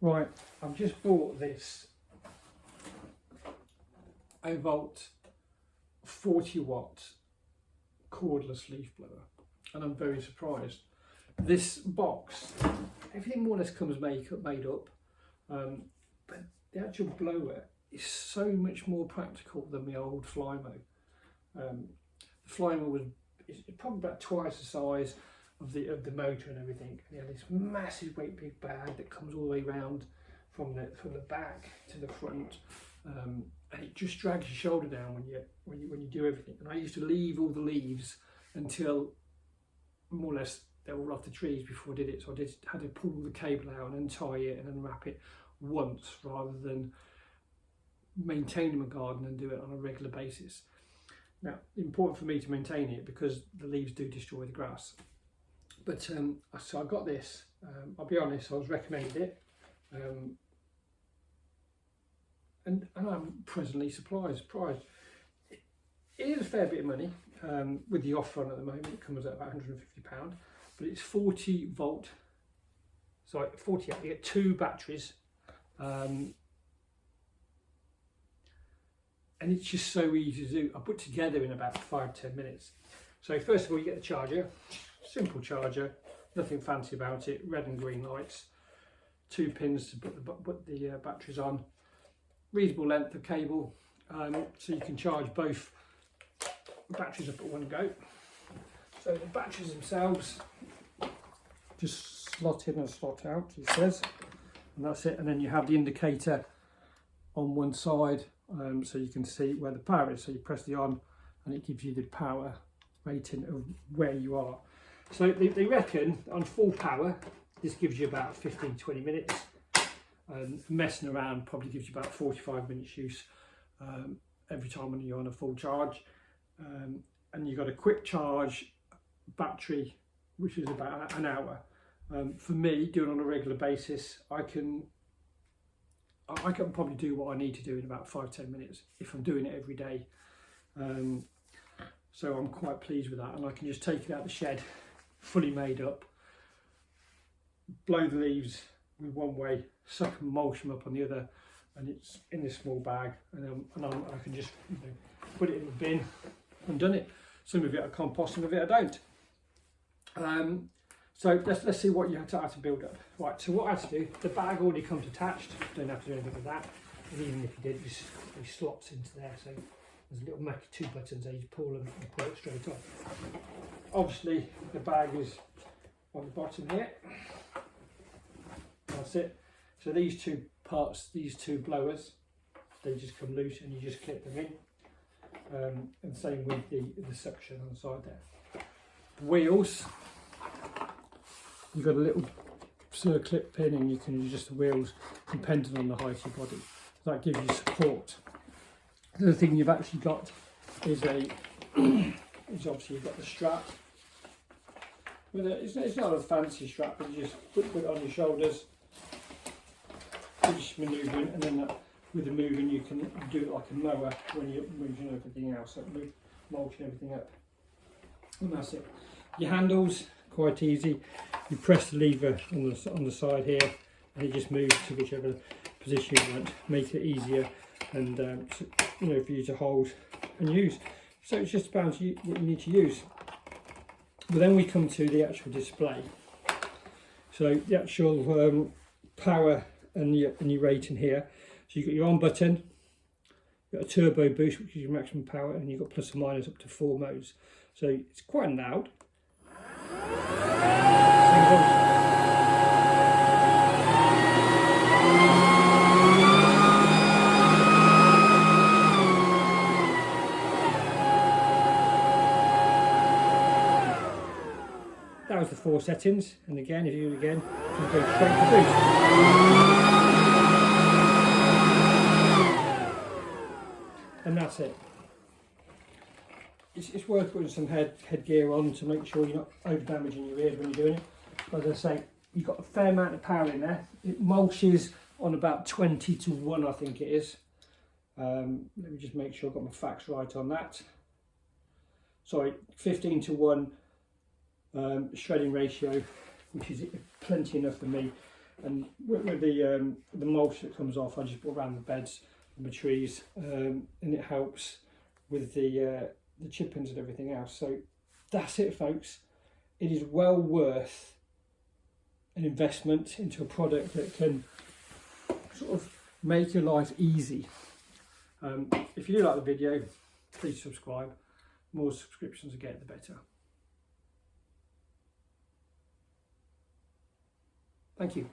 Right, I've just bought this Aivolt 40-watt cordless leaf blower, and I'm very surprised. This box, everything more or less comes made up, but the actual blower is so much more practical than the old Flymo. The Flymo is probably about twice the size of the motor and everything. You know, this massive great big bag that comes all the way round from the back to the front, and it just drags your shoulder down when you do everything. And I used to leave all the leaves until more or less they were all off the trees before I did it. So I had to pull the cable out and untie it and unwrap it once, rather than maintaining my garden and do it on a regular basis. Now, important for me to maintain it because the leaves do destroy the grass. But so I got this. I'll be honest, I was recommended it, and I'm presently surprised. It is a fair bit of money. With the offer on at the moment, it comes at about £150, but it's 40 volt. Sorry, 40. You get 2 batteries, and it's just so easy to do. I put together in about 5-10 minutes. So first of all, you get the charger. Simple charger, nothing fancy about it. Red and green lights, 2 pins to put the batteries on. Reasonable length of cable, so you can charge both batteries up at one go. So the batteries themselves just slot in and slot out, it says, and that's it. And then you have the indicator on one side, so you can see where the power is. So you press the on, and it gives you the power rating of where you are. So they reckon on full power, this gives you about 15-20 minutes. Messing around probably gives you about 45 minutes use every time when you're on a full charge. And you've got a quick charge battery, which is about an hour. For me, doing it on a regular basis, I can probably do what I need to do in about 5-10 minutes if I'm doing it every day. So I'm quite pleased with that, and I can just take it out of the shed, fully made up, blow the leaves with one way, suck and mulch them up on the other, and it's in this small bag, and I can just put it in the bin and done it. Some of it I compost, some of it I don't. So let's see what you have to build up. Right, so what I have to do, the bag already comes attached, don't have to do anything with that, and even if you did, it slots into there. So there's a little 2 buttons there, you pull them and pull it straight off. Obviously the bag is on the bottom here. That's it. So these 2 parts, these 2 blowers, they just come loose and you just clip them in. And same with the suction on the side there. Wheels, you've got a little circlip pin, and you can adjust the wheels depending on the height of your body. That gives you support. The other thing you've actually got is obviously you've got the strap. It's not a fancy strap, but you just put it on your shoulders, you're just manoeuvring, and then with the moving you can do it like a mower when you're moving everything else, like mulching everything up. And that's it. Your handles, quite easy. You press the lever on the side here, and it just moves to whichever position you want. Make it easier and for you to hold and use. So it's just about what you need to use. But then we come to the actual display. So the actual power and your rating here. So you've got your on button, you've got a turbo boost, which is your maximum power, and you've got plus and minus up to 4 modes. So it's quite loud. That was the 4 settings, and again, if you do it again, you go straight to boost. And that's it. It's worth putting some headgear on to make sure you're not over damaging your ears when you're doing it. As I say, you've got a fair amount of power in there. It mulches on about 20-1, I think it is. Let me just make sure I've got my facts right on that. Sorry, 15-1 shredding ratio, which is plenty enough for me. And with the mulch that comes off, I just put around the beds and the trees, and it helps with the chippings and everything else. So that's it, folks. It is well worth an investment into a product that can sort of make your life easy. If you do like the video, please subscribe. The more subscriptions I get, the better. Thank you.